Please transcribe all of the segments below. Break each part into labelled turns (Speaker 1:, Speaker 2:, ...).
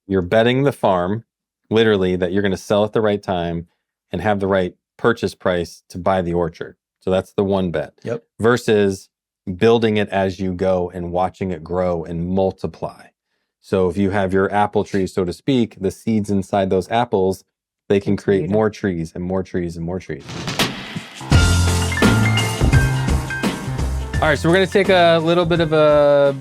Speaker 1: You're betting the farm, literally, that you're going to sell at the right time and have the right purchase price to buy the orchard. So that's the one bet.
Speaker 2: Yep.
Speaker 1: Versus building it as you go and watching it grow and multiply. So if you have your apple tree, so to speak, the seeds inside those apples, they can create more trees and more trees and more trees. All right, so we're going to take a little bit of a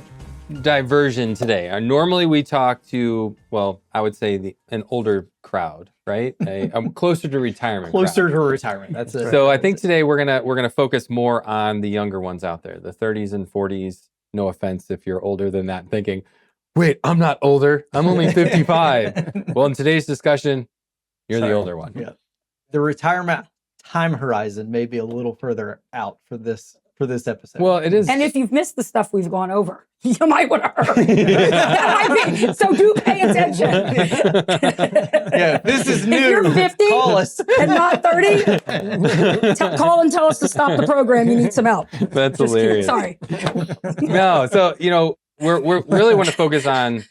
Speaker 1: diversion today. Normally we talk to, well, I would say an older crowd, right? I'm closer to retirement.
Speaker 2: Closer to retirement. That's it.
Speaker 1: So I think today we're gonna focus more on the younger ones out there, the 30s and 40s. No offense if you're older than that, thinking, wait, I'm not older. I'm only 55. Well, in today's discussion, you're the older one.
Speaker 2: Yeah. The retirement time horizon may be a little further out for this episode.
Speaker 1: Well, it is.
Speaker 3: And if you've missed the stuff we've gone over, you might want to hurry. That might be, so do pay attention.
Speaker 2: Yeah, this is new.
Speaker 3: If you're 50
Speaker 2: call us.
Speaker 3: and not 30, call and tell us to stop the program. You need some help.
Speaker 1: That's
Speaker 3: Just
Speaker 1: hilarious.
Speaker 3: Sorry.
Speaker 1: No, so we're really want to focus on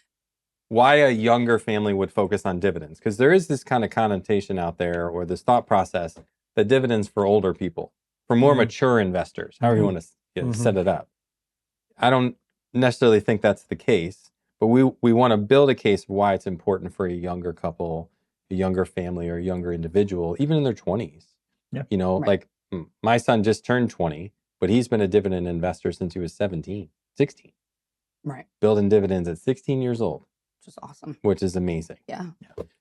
Speaker 1: why a younger family would focus on dividends, because there is this kind of connotation out there, or this thought process, that dividends for older people, for more mature investors, however you want to set it up. I don't necessarily think that's the case, but we want to build a case of why it's important for a younger couple, a younger family, or a younger individual, even in their 20s.
Speaker 2: Yeah.
Speaker 1: Like my son just turned 20, but he's been a dividend investor since he was 16.
Speaker 3: Right.
Speaker 1: Building dividends at 16 years old.
Speaker 3: Which is awesome.
Speaker 1: Which is amazing.
Speaker 3: Yeah.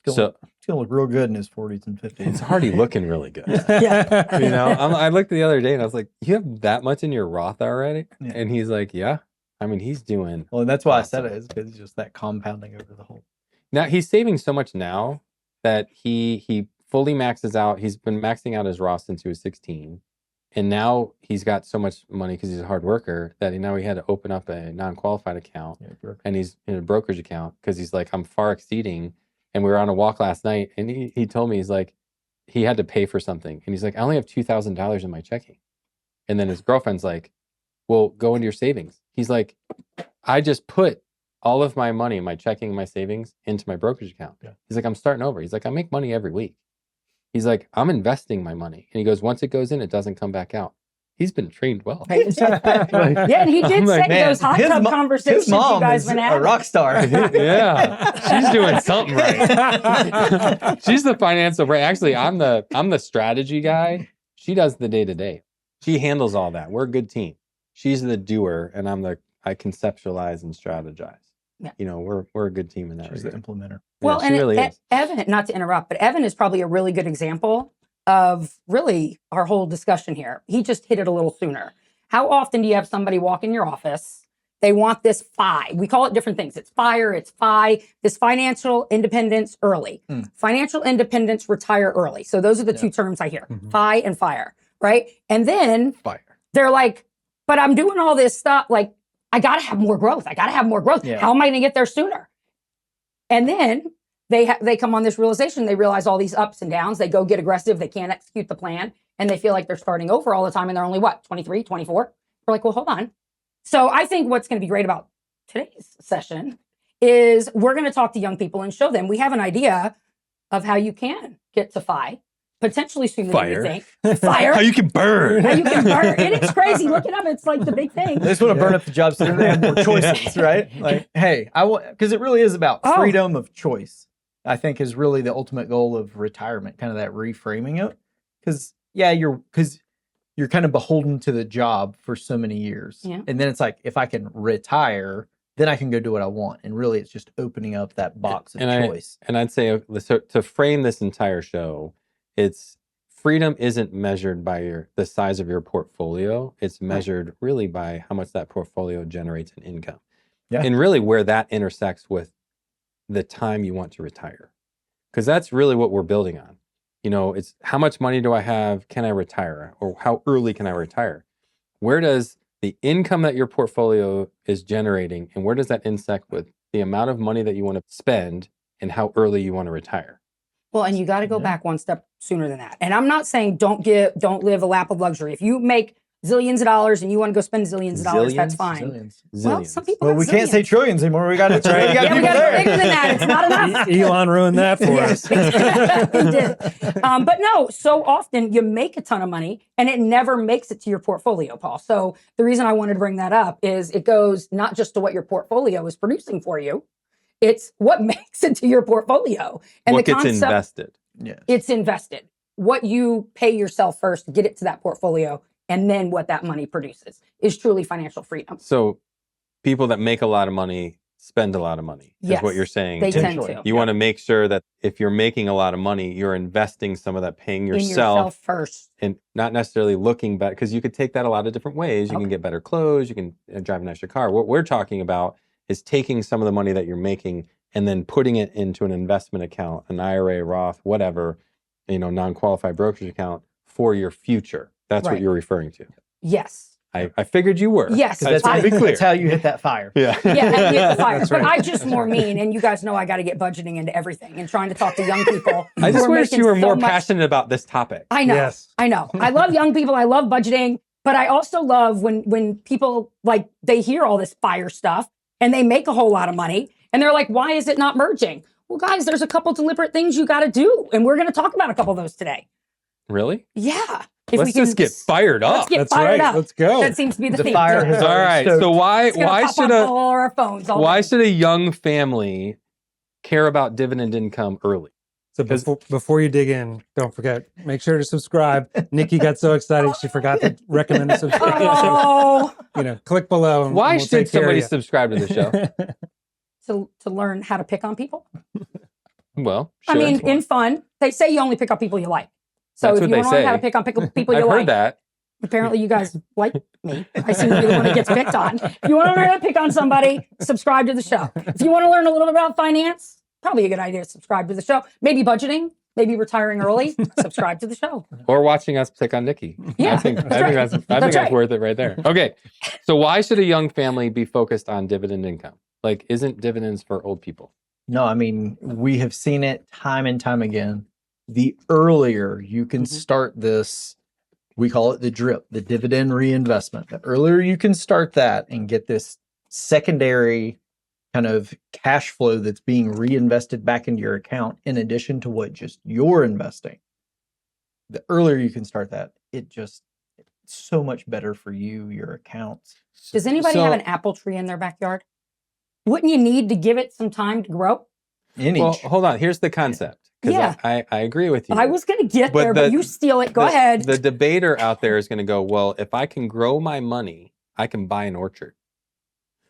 Speaker 1: So
Speaker 2: he's gonna look real good in his 40s and 50s.
Speaker 1: it's already looking really good.
Speaker 3: Yeah.
Speaker 1: I looked the other day and I was like, you have that much in your Roth already?
Speaker 2: Yeah.
Speaker 1: And he's like, yeah. I mean, he's doing.
Speaker 2: Well, and that's why
Speaker 1: awesome.
Speaker 2: I said it, is because it's just that compounding over the whole.
Speaker 1: Now he's saving so much now that he fully maxes out. He's been maxing out his Roth since he was 16. And now he's got so much money because he's a hard worker that now he had to open up a non-qualified account, and he's in a brokerage account because he's like, I'm far exceeding. And we were on a walk last night, and he told me, he's like, he had to pay for something. And he's like, I only have $2,000 in my checking. And then his girlfriend's like, well, go into your savings. He's like, I just put all of my money, my checking, my savings into my brokerage account.
Speaker 2: Yeah.
Speaker 1: He's like, I'm starting over. He's like, I make money every week. He's like, I'm investing my money. And he goes, once it goes in, it doesn't come back out. He's been trained well.
Speaker 3: Yeah, and he did say those hot tub conversations you guys been having.
Speaker 2: A rock star.
Speaker 1: Yeah, she's doing something right. She's the financial brain. Actually, I'm the strategy guy. She does the day-to-day. She handles all that. We're a good team. She's the doer, and I conceptualize and strategize. Yeah. We're a good team in that.
Speaker 2: She's the implementer.
Speaker 3: Well,
Speaker 1: yeah, she really is.
Speaker 3: Evan, not to interrupt, but Evan is probably a really good example of really our whole discussion here. He just hit it a little sooner. How often do you have somebody walk in your office? They want this FI. We call it different things. It's FIRE, it's FI, this financial independence early. Financial independence, retire early. So those are the two terms I hear, FI and FIRE, right? And then they're like, but I'm doing all this stuff. Like, I got to have more growth.
Speaker 2: Yeah.
Speaker 3: How am I going to get there sooner? And then they come on this realization. They realize all these ups and downs. They go get aggressive. They can't execute the plan. And they feel like they're starting over all the time. And they're only, 23, 24? We're like, well, hold on. So I think what's going to be great about today's session is we're going to talk to young people and show them we have an idea of how you can get to FI. Potentially sooner than you think. Fire.
Speaker 1: How you can burn.
Speaker 3: And it's crazy. Look it up. It's like the big thing.
Speaker 2: They just want to burn up the job so they have more choices, right? Like, hey, I want, because it really is about freedom of choice. I think is really the ultimate goal of retirement, kind of that reframing it. Because you're kind of beholden to the job for so many years.
Speaker 3: Yeah.
Speaker 2: And then it's like, if I can retire, then I can go do what I want. And really it's just opening up that box of choice.
Speaker 1: And I'd say to frame this entire show, it's freedom isn't measured by the size of your portfolio. It's measured really by how much that portfolio generates in income. Yeah. And really where that intersects with the time you want to retire. Because that's really what we're building on. It's how much money do I have? Can I retire? Or how early can I retire? Where does the income that your portfolio is generating, and where does that intersect with the amount of money that you want to spend and how early you want to retire?
Speaker 3: Well, and you got to go back one step sooner than that. And I'm not saying don't live a lap of luxury. If you make zillions of dollars and you want to go spend zillions of dollars, that's
Speaker 1: Zillions?
Speaker 3: fine.
Speaker 2: Zillions.
Speaker 3: Well, some people
Speaker 2: Well,
Speaker 3: have
Speaker 2: we can't say
Speaker 3: zillions.
Speaker 2: trillions anymore. We got to try. We got
Speaker 3: Yeah, we got to go bigger than that. It's not enough.
Speaker 4: Elon ruined that for us.
Speaker 3: He did. But no, so often you make a ton of money and it never makes it to your portfolio, Paul. So the reason I wanted to bring that up is it goes not just to what your portfolio is producing for you, it's what makes it to your portfolio. And
Speaker 1: What
Speaker 3: the
Speaker 1: gets
Speaker 3: concept,
Speaker 1: invested?
Speaker 2: Yes.
Speaker 3: it's invested. What you pay yourself first to get it to that portfolio, and then what that money produces is truly financial freedom.
Speaker 1: So people that make a lot of money spend a lot of money, is
Speaker 3: Yes,
Speaker 1: what you're saying.
Speaker 3: they tend
Speaker 2: Potentially.
Speaker 3: to.
Speaker 1: You want to make sure that if you're making a lot of money, you're investing some of that, paying
Speaker 3: In
Speaker 1: yourself,
Speaker 3: first.
Speaker 1: and not necessarily looking back, because you could take that a lot of different ways. You
Speaker 3: Okay.
Speaker 1: can get better clothes, you can drive a nicer car. What we're talking about is taking some of the money that you're making and then putting it into an investment account, an IRA, Roth, whatever, non-qualified brokerage account for your future. That's what
Speaker 3: Right.
Speaker 1: you're referring to.
Speaker 3: Yes.
Speaker 1: I figured you were.
Speaker 3: Yes.
Speaker 2: That's,
Speaker 1: to be clear.
Speaker 2: that's how you hit that fire.
Speaker 1: Yeah.
Speaker 3: Yeah, and hit the fire.
Speaker 4: That's
Speaker 3: But
Speaker 4: right.
Speaker 3: I just more mean, and you guys know I got to get budgeting into everything and trying to talk to young people.
Speaker 1: I
Speaker 3: who
Speaker 1: just
Speaker 3: are
Speaker 1: wish
Speaker 3: making
Speaker 1: you were
Speaker 3: so
Speaker 1: more
Speaker 3: much-
Speaker 1: passionate about this topic.
Speaker 3: I know.
Speaker 4: Yes.
Speaker 3: I know. I love young people. I love budgeting, but I also love when people like they hear all this fire stuff and they make a whole lot of money and they're like, why is it not merging? Well, guys, there's a couple deliberate things you got to do, and we're going to talk about a couple of those today.
Speaker 1: Really?
Speaker 3: Yeah. If
Speaker 1: Let's just get fired up.
Speaker 3: Let's get
Speaker 4: That's
Speaker 3: fired
Speaker 4: right.
Speaker 3: up.
Speaker 4: Let's go.
Speaker 3: That seems to be the
Speaker 2: The
Speaker 3: theme.
Speaker 2: fire
Speaker 3: today.
Speaker 2: has
Speaker 1: All
Speaker 2: already
Speaker 1: right.
Speaker 2: stoked.
Speaker 1: So why
Speaker 3: It's gonna pop
Speaker 1: should
Speaker 3: on all our phones? All
Speaker 1: why
Speaker 3: day.
Speaker 1: should a young family care about dividend income early?
Speaker 4: So before you dig in, don't forget, make sure to subscribe. Nikki got so excited she forgot to recommend a subscription.
Speaker 3: Oh,
Speaker 4: Click below. And
Speaker 1: Why
Speaker 4: we'll
Speaker 1: should
Speaker 4: take care of
Speaker 1: somebody
Speaker 4: you.
Speaker 1: subscribe to the show?
Speaker 3: to learn how to pick on people.
Speaker 1: Well,
Speaker 3: I
Speaker 1: sure.
Speaker 3: mean, in fun, they say you only pick on people you like. So
Speaker 1: That's
Speaker 3: if
Speaker 1: what
Speaker 3: you
Speaker 1: they
Speaker 3: want to learn how
Speaker 1: say.
Speaker 3: to pick on people you
Speaker 1: I've
Speaker 3: like,
Speaker 1: heard that.
Speaker 3: apparently you guys like me. I seem to be the one that gets picked on. If you want to learn how to pick on somebody, subscribe to the show. If you want to learn a little bit about finance, probably a good idea to subscribe to the show. Maybe budgeting, maybe retiring early, subscribe to the show.
Speaker 1: Or watching us pick on Nikki.
Speaker 3: Yeah,
Speaker 1: I think
Speaker 3: that's right.
Speaker 1: that's
Speaker 3: right.
Speaker 1: worth it right there. Okay. So why should a young family be focused on dividend income? Like, isn't dividends for old people?
Speaker 2: No, I mean, we have seen it time and time again. The earlier you can start this, we call it the drip, the dividend reinvestment. The earlier you can start that and get this secondary kind of cash flow that's being reinvested back into your account in addition to what just you're investing. The earlier you can start that, it's so much better for you, your accounts.
Speaker 3: Does anybody
Speaker 1: So-
Speaker 3: have an apple tree in their backyard? Wouldn't you need to give it some time to grow?
Speaker 1: Well, hold on. Here's the concept. 'Cause
Speaker 3: Yeah.
Speaker 1: I agree with you.
Speaker 3: I was going to get
Speaker 1: But
Speaker 3: there, but you steal it. Go
Speaker 1: The-
Speaker 3: ahead.
Speaker 1: The debater out there is going to go, well, if I can grow my money, I can buy an orchard.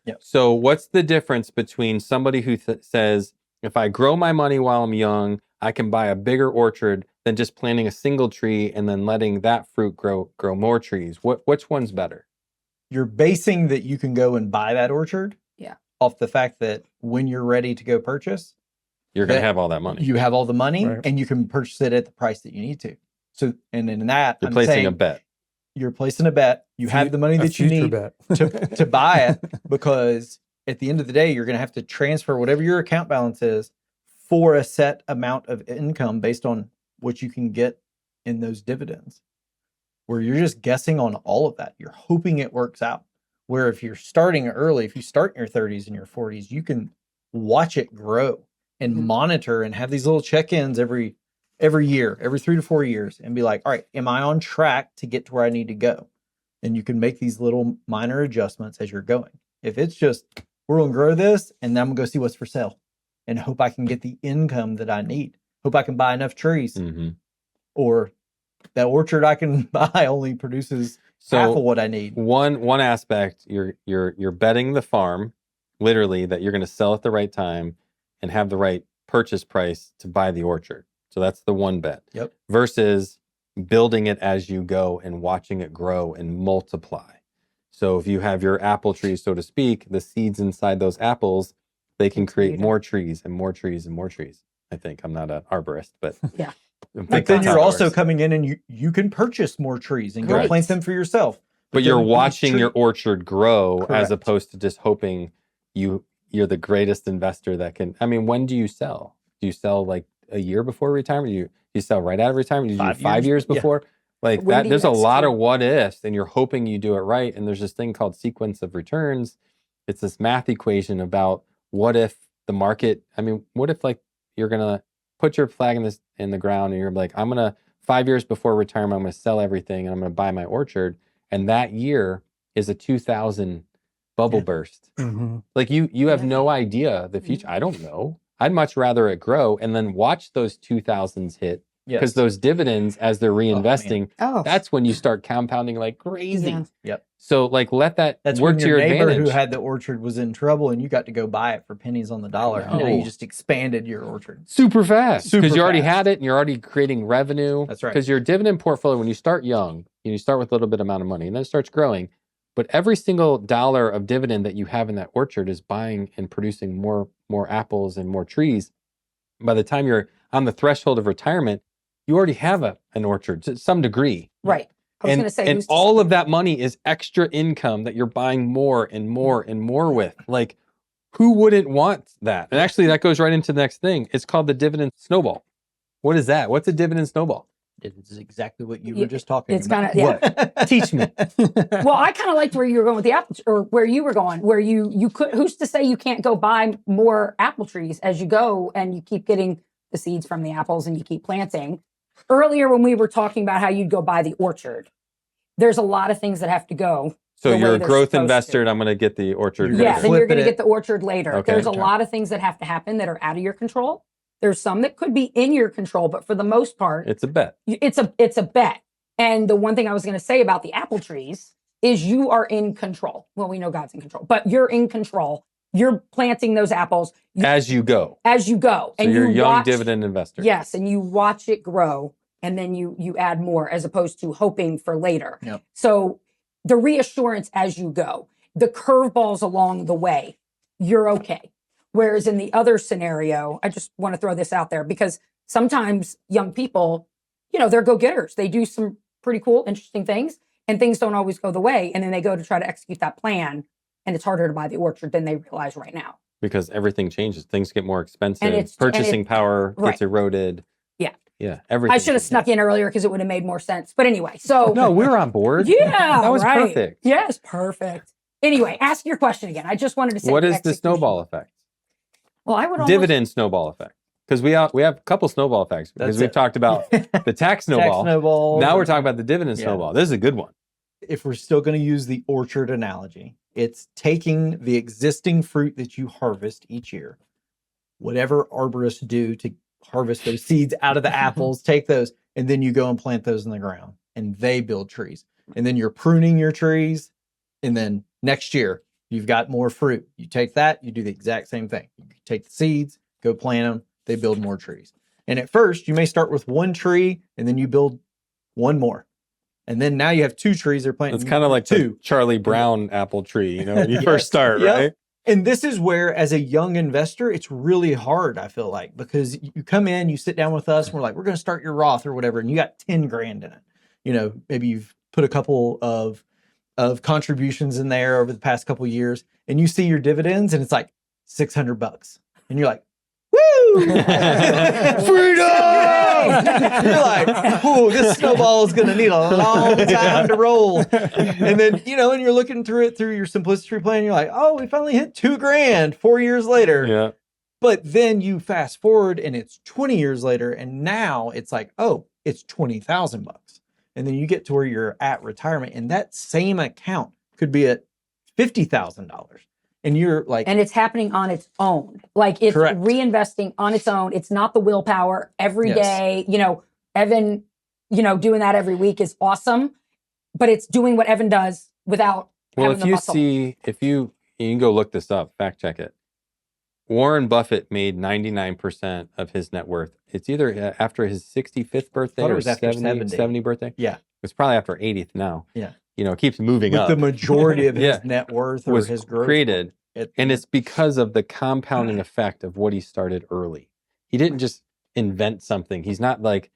Speaker 2: Yep.
Speaker 1: So what's the difference between somebody who says, if I grow my money while I'm young, I can buy a bigger orchard than just planting a single tree and then letting that fruit grow more trees? Which one's better?
Speaker 2: You're basing that you can go and buy that orchard off the fact that when you're ready to go purchase,
Speaker 1: You're going to
Speaker 2: That-
Speaker 1: have all that money.
Speaker 2: you have all the money
Speaker 4: Right.
Speaker 2: and you can purchase it at the price that you need to. So, and in that,
Speaker 1: You're
Speaker 2: I'm
Speaker 1: placing
Speaker 2: saying
Speaker 1: a bet.
Speaker 2: you're placing a bet. You have the money
Speaker 4: A
Speaker 2: that you
Speaker 4: future
Speaker 2: need
Speaker 4: bet.
Speaker 2: to buy it, because at the end of the day, you're going to have to transfer whatever your account balance is for a set amount of income based on what you can get in those dividends, where you're just guessing on all of that. You're hoping it works out. Where if you're starting early, if you start in your 30s and your 40s, you can watch it grow and
Speaker 3: Mhm.
Speaker 2: monitor and have these little check-ins every year, every 3 to 4 years, and be like, all right, am I on track to get to where I need to go? And you can make these little minor adjustments as you're going. If it's just, we're going to grow this and then I'm going to go see what's for sale and hope I can get the income that I need. Hope I can buy enough trees,
Speaker 1: Hmm.
Speaker 2: or that orchard I can buy only produces half of
Speaker 1: So
Speaker 2: what I need.
Speaker 1: one aspect, you're betting the farm, literally, that you're going to sell at the right time and have the right purchase price to buy the orchard. So that's the one bet.
Speaker 2: Yep.
Speaker 1: Versus building it as you go and watching it grow and multiply. So if you have your apple trees, so to speak, the seeds inside those apples, they can create
Speaker 3: Continue to-
Speaker 1: more trees and more trees and more trees. I think I'm not an arborist, but
Speaker 3: Yeah.
Speaker 1: I think
Speaker 2: But then
Speaker 1: that's
Speaker 2: you're
Speaker 1: how it
Speaker 2: also
Speaker 1: works.
Speaker 2: coming in and you can purchase more trees and go
Speaker 1: Correct.
Speaker 2: plant them for yourself.
Speaker 1: But you're
Speaker 2: then each
Speaker 1: watching
Speaker 2: tree-
Speaker 1: your orchard grow as
Speaker 2: Correct.
Speaker 1: opposed to just hoping you're the greatest investor that can. I mean, when do you sell? Do you sell like a year before retirement? Do you sell right out of retirement? Do you do 5
Speaker 2: years,
Speaker 1: years
Speaker 2: yeah.
Speaker 1: before? Like
Speaker 3: When
Speaker 1: that,
Speaker 3: do you
Speaker 1: there's a lot of
Speaker 3: execute?
Speaker 1: what ifs, and you're hoping you do it right. And there's this thing called sequence of returns. It's this math equation about what if the market, I mean, what if like you're gonna put your flag in the ground and you're like, I'm gonna 5 years before retirement, I'm gonna sell everything and I'm gonna buy my orchard. And that year is a 2000 bubble burst.
Speaker 4: Mhm.
Speaker 1: Like you have
Speaker 3: Yeah.
Speaker 1: no idea the future. I don't know. I'd much rather it grow and then watch those 2000s hit because
Speaker 2: Yes.
Speaker 1: those dividends as they're reinvesting,
Speaker 3: Oh,
Speaker 1: that's when you start compounding like crazy.
Speaker 3: Yeah.
Speaker 2: Yep.
Speaker 1: So like let that
Speaker 2: That's
Speaker 1: work
Speaker 2: when
Speaker 1: to
Speaker 2: your
Speaker 1: your
Speaker 2: neighbor
Speaker 1: advantage.
Speaker 2: who had the orchard was in trouble and you got to go buy it for pennies on the dollar. And now you
Speaker 1: know.
Speaker 2: just expanded your orchard.
Speaker 1: Super fast because
Speaker 2: Super
Speaker 1: you already
Speaker 2: fast.
Speaker 1: had it and you're already creating revenue.
Speaker 2: That's right.
Speaker 1: Because your dividend portfolio, when you start young, you start with a little bit amount of money and then it starts growing. But every single dollar of dividend that you have in that orchard is buying and producing more apples and more trees. By the time you're on the threshold of retirement, you already have an orchard to some degree.
Speaker 3: right. I was
Speaker 1: And,
Speaker 3: going to say,
Speaker 1: and
Speaker 3: who's to
Speaker 1: all
Speaker 3: say?
Speaker 1: of that money is extra income that you're buying more and more and more with. Like, who wouldn't want that? And actually, that goes right into the next thing. It's called the dividend snowball. What is that? What's a dividend snowball?
Speaker 2: It's exactly what you
Speaker 3: Yeah,
Speaker 2: were just talking
Speaker 3: it's
Speaker 2: about.
Speaker 3: kinda-
Speaker 2: What?
Speaker 1: Teach me.
Speaker 3: Well, I kind of liked where you were going with the apple, or where you were going, where you could. Who's to say you can't go buy more apple trees as you go, and you keep getting the seeds from the apples, and you keep planting. Earlier, when we were talking about how you'd go buy the orchard, there's a lot of things that have to go.
Speaker 1: So
Speaker 3: the
Speaker 1: you're
Speaker 3: way
Speaker 1: a
Speaker 3: they're
Speaker 1: growth
Speaker 3: supposed
Speaker 1: investor,
Speaker 3: to.
Speaker 1: and I'm going to get the orchard.
Speaker 2: You're
Speaker 3: Yeah,
Speaker 2: gonna
Speaker 3: then
Speaker 2: flip
Speaker 3: you're going to
Speaker 2: it
Speaker 3: get the orchard later.
Speaker 1: Okay.
Speaker 3: There's a lot of things that have to happen that are out of your control. There's some that could be in your control, but for the most part,
Speaker 1: It's a bet.
Speaker 3: it's a bet. And the one thing I was going to say about the apple trees is you are in control. Well, we know God's in control, but you're in control. You're planting those apples
Speaker 1: As you go.
Speaker 3: as you go,
Speaker 1: So
Speaker 3: and
Speaker 1: you're a
Speaker 3: you
Speaker 1: young
Speaker 3: watch,
Speaker 1: dividend investor.
Speaker 3: Yes, and you watch it grow, and then you add more as opposed to hoping for later.
Speaker 2: Yep.
Speaker 3: So the reassurance as you go, the curveballs along the way, you're okay. Whereas in the other scenario, I just want to throw this out there because sometimes young people, they're go-getters. They do some pretty cool, interesting things, and things don't always go the way. And then they go to try to execute that plan, and it's harder to buy the orchard than they realize right now.
Speaker 1: Because everything changes. Things get more expensive.
Speaker 3: And
Speaker 1: Purchasing power
Speaker 3: right.
Speaker 1: gets eroded.
Speaker 3: Yeah.
Speaker 1: Yeah. Everything.
Speaker 3: I should have snuck in earlier because it would have made more sense. But anyway, so
Speaker 1: No, we're on board.
Speaker 3: yeah,
Speaker 1: That was
Speaker 3: right.
Speaker 1: perfect.
Speaker 3: Yes, perfect. Anyway, ask your question again. I just wanted to say
Speaker 1: What is the
Speaker 3: execution.
Speaker 1: snowball effect?
Speaker 3: Well, I would almost,
Speaker 1: Dividend snowball effect. Because we have a couple snowball effects. Because
Speaker 2: That's
Speaker 1: we've
Speaker 2: it.
Speaker 1: talked about the tax snowball.
Speaker 2: Tax snowball.
Speaker 1: Now we're talking about the dividend
Speaker 2: Yeah.
Speaker 1: snowball. This is a good one.
Speaker 2: If we're still going to use the orchard analogy, it's taking the existing fruit that you harvest each year, whatever arborists do to harvest those seeds out of the apples, take those, and then you go and plant those in the ground and they build trees. And then you're pruning your trees. And then next year, you've got more fruit. You take that, you do the exact same thing. You take the seeds, go plant them, they build more trees. And at first, you may start with one tree and then you build one more. And then now you have two trees they're planting.
Speaker 1: It's kind of like the
Speaker 2: two.
Speaker 1: Charlie Brown apple tree, when you
Speaker 2: Yes.
Speaker 1: first start,
Speaker 2: Yep.
Speaker 1: right?
Speaker 2: And this is where, as a young investor, it's really hard, I feel like, because you come in, you sit down with us, and we're like, we're going to start your Roth or whatever, and you got 10 grand in it. Maybe you've put a couple of contributions in there over the past couple of years, and you see your dividends, and it's like $600. And you're like, woo! Freedom! You're like, oh, this snowball is going to need a long time to roll. And then, and you're looking through it through your simplicity plan. You're like, oh, we finally hit 2 grand 4 years later.
Speaker 1: Yeah.
Speaker 2: But then you fast forward and it's 20 years later. And now it's like, oh, it's $20,000. And then you get to where you're at retirement and that same account could be at $50,000. And you're like,
Speaker 3: and it's happening on its own. Like it's
Speaker 2: Correct.
Speaker 3: reinvesting on its own. It's not the willpower every
Speaker 2: Yes.
Speaker 3: day. Evan, doing that every week is awesome, but it's doing what Evan does without
Speaker 1: Well,
Speaker 3: having
Speaker 1: if
Speaker 3: the
Speaker 1: you
Speaker 3: muscle.
Speaker 1: see, you can go look this up, fact check it. Warren Buffett made 99% of his net worth. It's either after his 65th birthday
Speaker 2: Thought it
Speaker 1: or
Speaker 2: was after
Speaker 1: 70
Speaker 2: 70.
Speaker 1: birthday.
Speaker 2: yeah,
Speaker 1: It's probably after 80th now.
Speaker 2: Yeah.
Speaker 1: It keeps moving
Speaker 2: with
Speaker 1: up.
Speaker 2: the majority of his
Speaker 1: Yeah.
Speaker 2: net worth or
Speaker 1: was
Speaker 2: his growth.
Speaker 1: created.
Speaker 2: at-
Speaker 1: And it's because of the compounding effect of what he started early. He didn't just invent something. He's not like,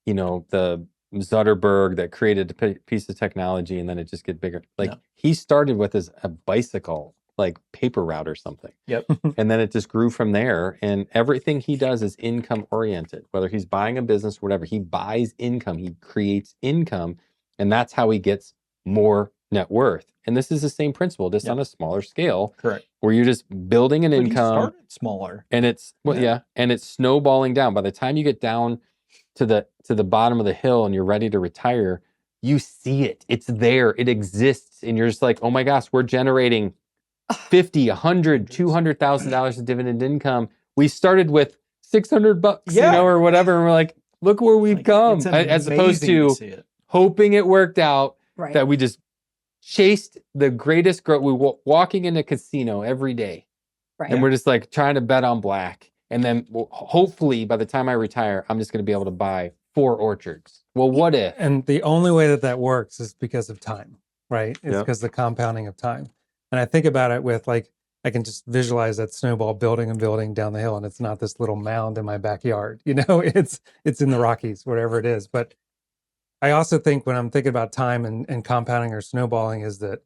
Speaker 1: the Zuckerberg that created a piece of technology and then it just gets bigger. Like
Speaker 2: No.
Speaker 1: he started with a bicycle like paper route or something.
Speaker 2: Yep.
Speaker 1: And then it just grew from there. And everything he does is income oriented. Whether he's buying a business or whatever, he buys income, he creates income, and that's how he gets more net worth. And this is the same principle, just on a smaller scale.
Speaker 2: Correct.
Speaker 1: Where you're just building an
Speaker 2: But
Speaker 1: income.
Speaker 2: he started smaller.
Speaker 1: And it's and it's snowballing down. By the time you get down to the bottom of the hill and you're ready to retire, you see it. It's there. It exists. And you're just like, oh my gosh, we're generating $50, $100, $200,000 of dividend income. We started with $600, or whatever. And we're like, look where we've come. As opposed to hoping it worked out, that we just chased the greatest growth. We were walking in a casino every day.
Speaker 3: Right.
Speaker 1: And we're just like trying to bet on black. And then hopefully by the time I retire, I'm just going to be able to buy 4 orchards. Well, what if?
Speaker 4: And the only way that works is because of time, right? It's because of the compounding of time. And I think about it with like, I can just visualize that snowball building and building down the hill. And it's not this little mound in my backyard, it's in the Rockies, whatever it is. But I also think when I'm thinking about time and compounding or snowballing is that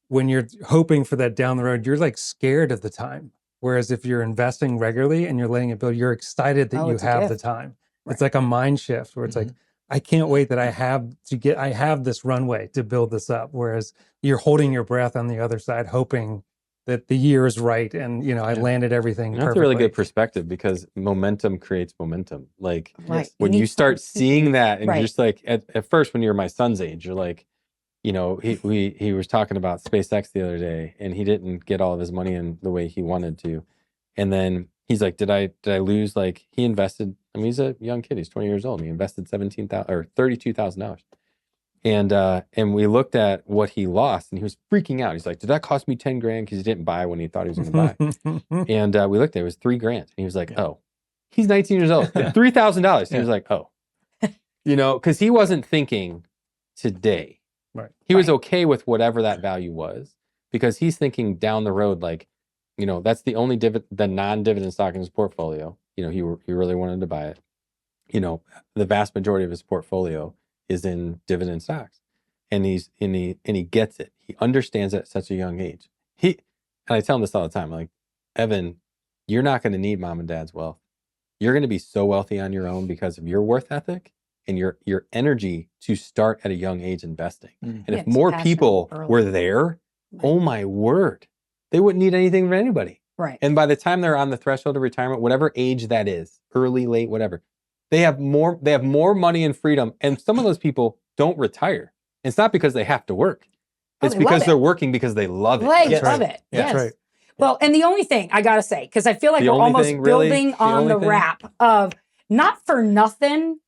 Speaker 4: when you're hoping for that down the road, you're like scared of the time. Whereas if you're investing regularly and you're letting it build, you're excited that you have the time. Right. It's like a mind shift where it's like, I can't wait that I have this runway to build this up. Whereas you're holding your breath on the other side, hoping that the year is right. And, I landed everything perfectly.
Speaker 1: That's a really good perspective because momentum creates momentum. Like when you start
Speaker 3: seeing
Speaker 1: seeing that and you're just like, at first, when you're my son's age, you're like, he was talking about SpaceX the other day and he didn't get all of his money in the way he wanted to. And then he's like, did I lose? Like he invested, he's a young kid, he's 20 years old. And he invested $32,000. And we looked at what he lost and he was freaking out. He's like, did that cost me 10 grand? Cause he didn't buy when he thought he was going to buy. And we looked at it, was 3 grand. And he was like, oh, he's 19 years old, $3,000. He was like, oh, cause he wasn't thinking today.
Speaker 4: Right.
Speaker 1: He was okay with whatever that value was because he's thinking down the road, like, that's the only the non-dividend stock in his portfolio. He really wanted to buy it. The vast majority of his portfolio is in dividend stocks, and he gets it. He understands it at such a young age. And I tell him this all the time, like, Evan, you're not going to need mom and dad's wealth. You're going to be so wealthy on your own because of your worth ethic and your energy to start at a young age investing. And if more people were there, oh my word, they wouldn't need anything from anybody.
Speaker 3: Right.
Speaker 1: And by the time they're on the threshold of retirement, whatever age that is, early, late, whatever, they have more money and freedom. And some of those people don't retire. It's not because they have to work. It's because they're working because they love it.
Speaker 3: They love it. Yes.
Speaker 4: Right.
Speaker 3: Well, and the only thing I got to say, because I feel like we're almost building on the wrap of not for nothing.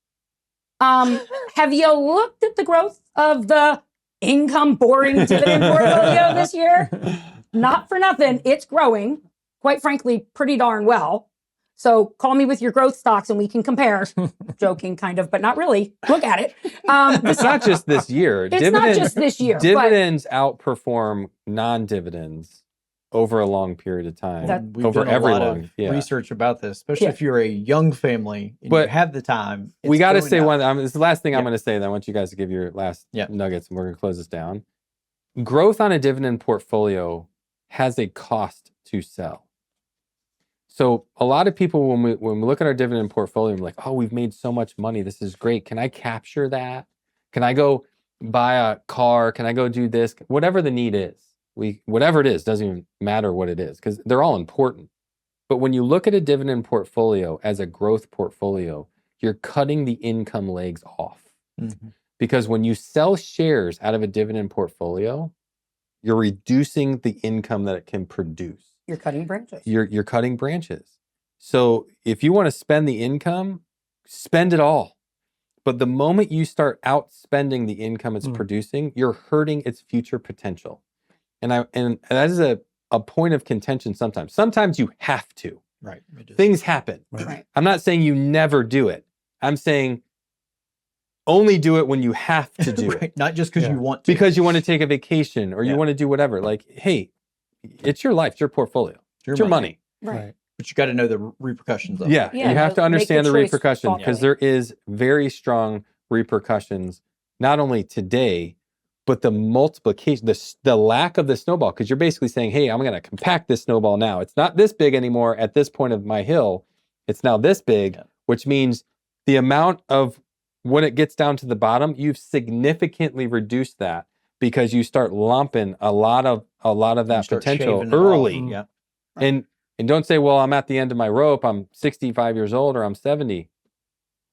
Speaker 3: Have you looked at the growth of the income boring dividend portfolio this year? Not for nothing. It's growing, quite frankly, pretty darn well. So call me with your growth stocks and we can compare. Joking, kind of, but not really. Look at it.
Speaker 1: It's not just this year.
Speaker 3: It's not just this year.
Speaker 1: Dividends outperform non-dividends over a long period of time.
Speaker 2: We've done a lot of research about this, especially if you're a young family and you have the time.
Speaker 1: We got to say this is the last thing I'm going to say. Then I want you guys to give your last nuggets, and we're going to close this down. Growth on a dividend portfolio has a cost to sell. So a lot of people, when we look at our dividend portfolio, we're like, oh, we've made so much money. This is great. Can I capture that? Can I go buy a car? Can I go do this? Whatever the need is. Whatever it is, doesn't even matter what it is because they're all important. But when you look at a dividend portfolio as a growth portfolio, you're cutting the income legs off. Mm-hmm. Because when you sell shares out of a dividend portfolio, you're reducing the income that it can produce.
Speaker 3: You're cutting branches.
Speaker 1: You're cutting branches. So if you want to spend the income, spend it all. But the moment you start outspending the income it's producing, you're hurting its future potential. And that is a point of contention sometimes. Sometimes you have to.
Speaker 2: Right.
Speaker 1: Things happen.
Speaker 3: Right.
Speaker 1: I'm not saying you never do it. I'm saying only do it when you have to do it.
Speaker 2: Not just because you want to.
Speaker 1: Because you want to take a vacation or you want to do whatever. Like, hey, it's your life, it's your portfolio, it's your money.
Speaker 3: Right.
Speaker 2: But you got to know the repercussions of it.
Speaker 1: You have to understand the repercussions because there is very strong repercussions, not only today, but the multiplication, the lack of the snowball, because you're basically saying, hey, I'm going to compact this snowball now. It's not this big anymore at this point of my hill. It's now this big, which means the amount of when it gets down to the bottom, you've significantly reduced that because you start lumping a lot of that potential early.
Speaker 2: Yeah.
Speaker 1: And don't say, well, I'm at the end of my rope. I'm 65 years old or I'm 70.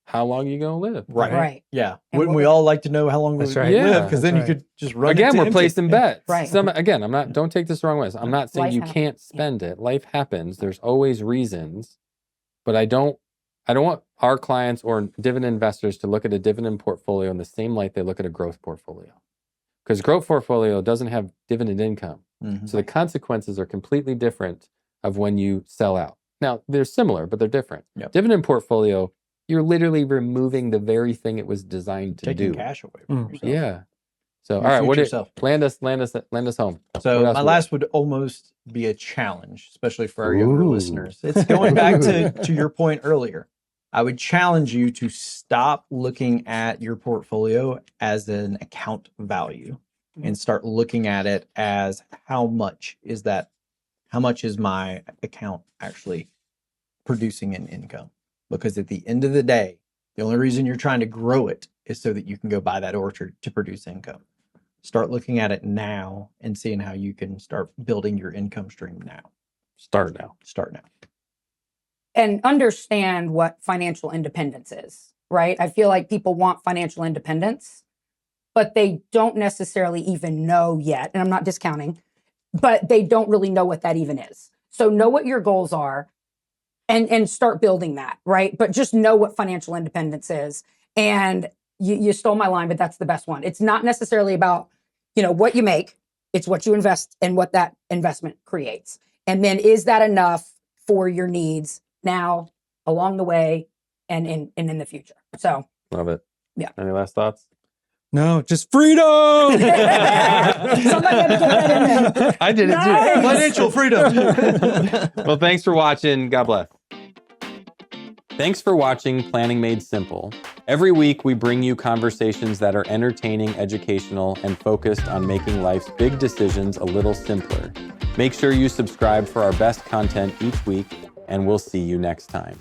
Speaker 1: How long are you going to live?
Speaker 3: Right.
Speaker 2: Yeah.
Speaker 3: And
Speaker 2: Wouldn't we all like to know how long we
Speaker 4: That's right.
Speaker 2: live?
Speaker 1: Yeah,
Speaker 2: Because then
Speaker 4: that's
Speaker 2: you could just run
Speaker 1: Again,
Speaker 2: into
Speaker 1: we're
Speaker 2: empty.
Speaker 1: placing bets.
Speaker 3: Right.
Speaker 1: Again, don't take this the wrong way. I'm not saying
Speaker 3: Life
Speaker 1: you
Speaker 3: happens.
Speaker 1: can't spend it. Life happens. There's always reasons. But I don't want our clients or dividend investors to look at a dividend portfolio in the same light they look at a growth portfolio. Because growth portfolio doesn't have dividend income. So the consequences are completely different of when you sell out. Now, they're similar, but they're different.
Speaker 2: Yep.
Speaker 1: Dividend portfolio, you're literally removing the very thing it was designed to
Speaker 2: Taking
Speaker 1: do.
Speaker 2: cash away from yourself.
Speaker 1: Yeah. So,
Speaker 2: Your
Speaker 1: all right,
Speaker 2: future self.
Speaker 1: land us home.
Speaker 2: So
Speaker 1: What else
Speaker 2: my
Speaker 1: we
Speaker 2: last would almost be a challenge, especially for our younger
Speaker 1: Ooh.
Speaker 2: listeners. It's going back to your point earlier. I would challenge you to stop looking at your portfolio as an account value and start looking at it as how much is my account actually producing in income? Because at the end of the day, the only reason you're trying to grow it is so that you can go buy that orchard to produce income. Start looking at it now and seeing how you can start building your income stream now.
Speaker 1: Start now.
Speaker 2: Start now.
Speaker 3: And understand what financial independence is, right? I feel like people want financial independence, but they don't necessarily even know yet. And I'm not discounting, but they don't really know what that even is. So know what your goals are and start building that, right? But just know what financial independence is. And you stole my line, but that's the best one. It's not necessarily about, what you make. It's what you invest and what that investment creates. And then is that enough for your needs now, along the way, and in the future? So
Speaker 1: Love it.
Speaker 3: Yeah.
Speaker 1: Any last thoughts?
Speaker 4: No, just freedom.
Speaker 3: Somebody had to get that in there.
Speaker 1: I did it
Speaker 3: Nice.
Speaker 1: too.
Speaker 2: Financial freedom.
Speaker 1: Well, thanks for watching. God bless. Thanks for watching Planning Made Simple. Every week, we bring you conversations that are entertaining, educational, and focused on making life's big decisions a little simpler. Make sure you subscribe for our best content each week, and we'll see you next time.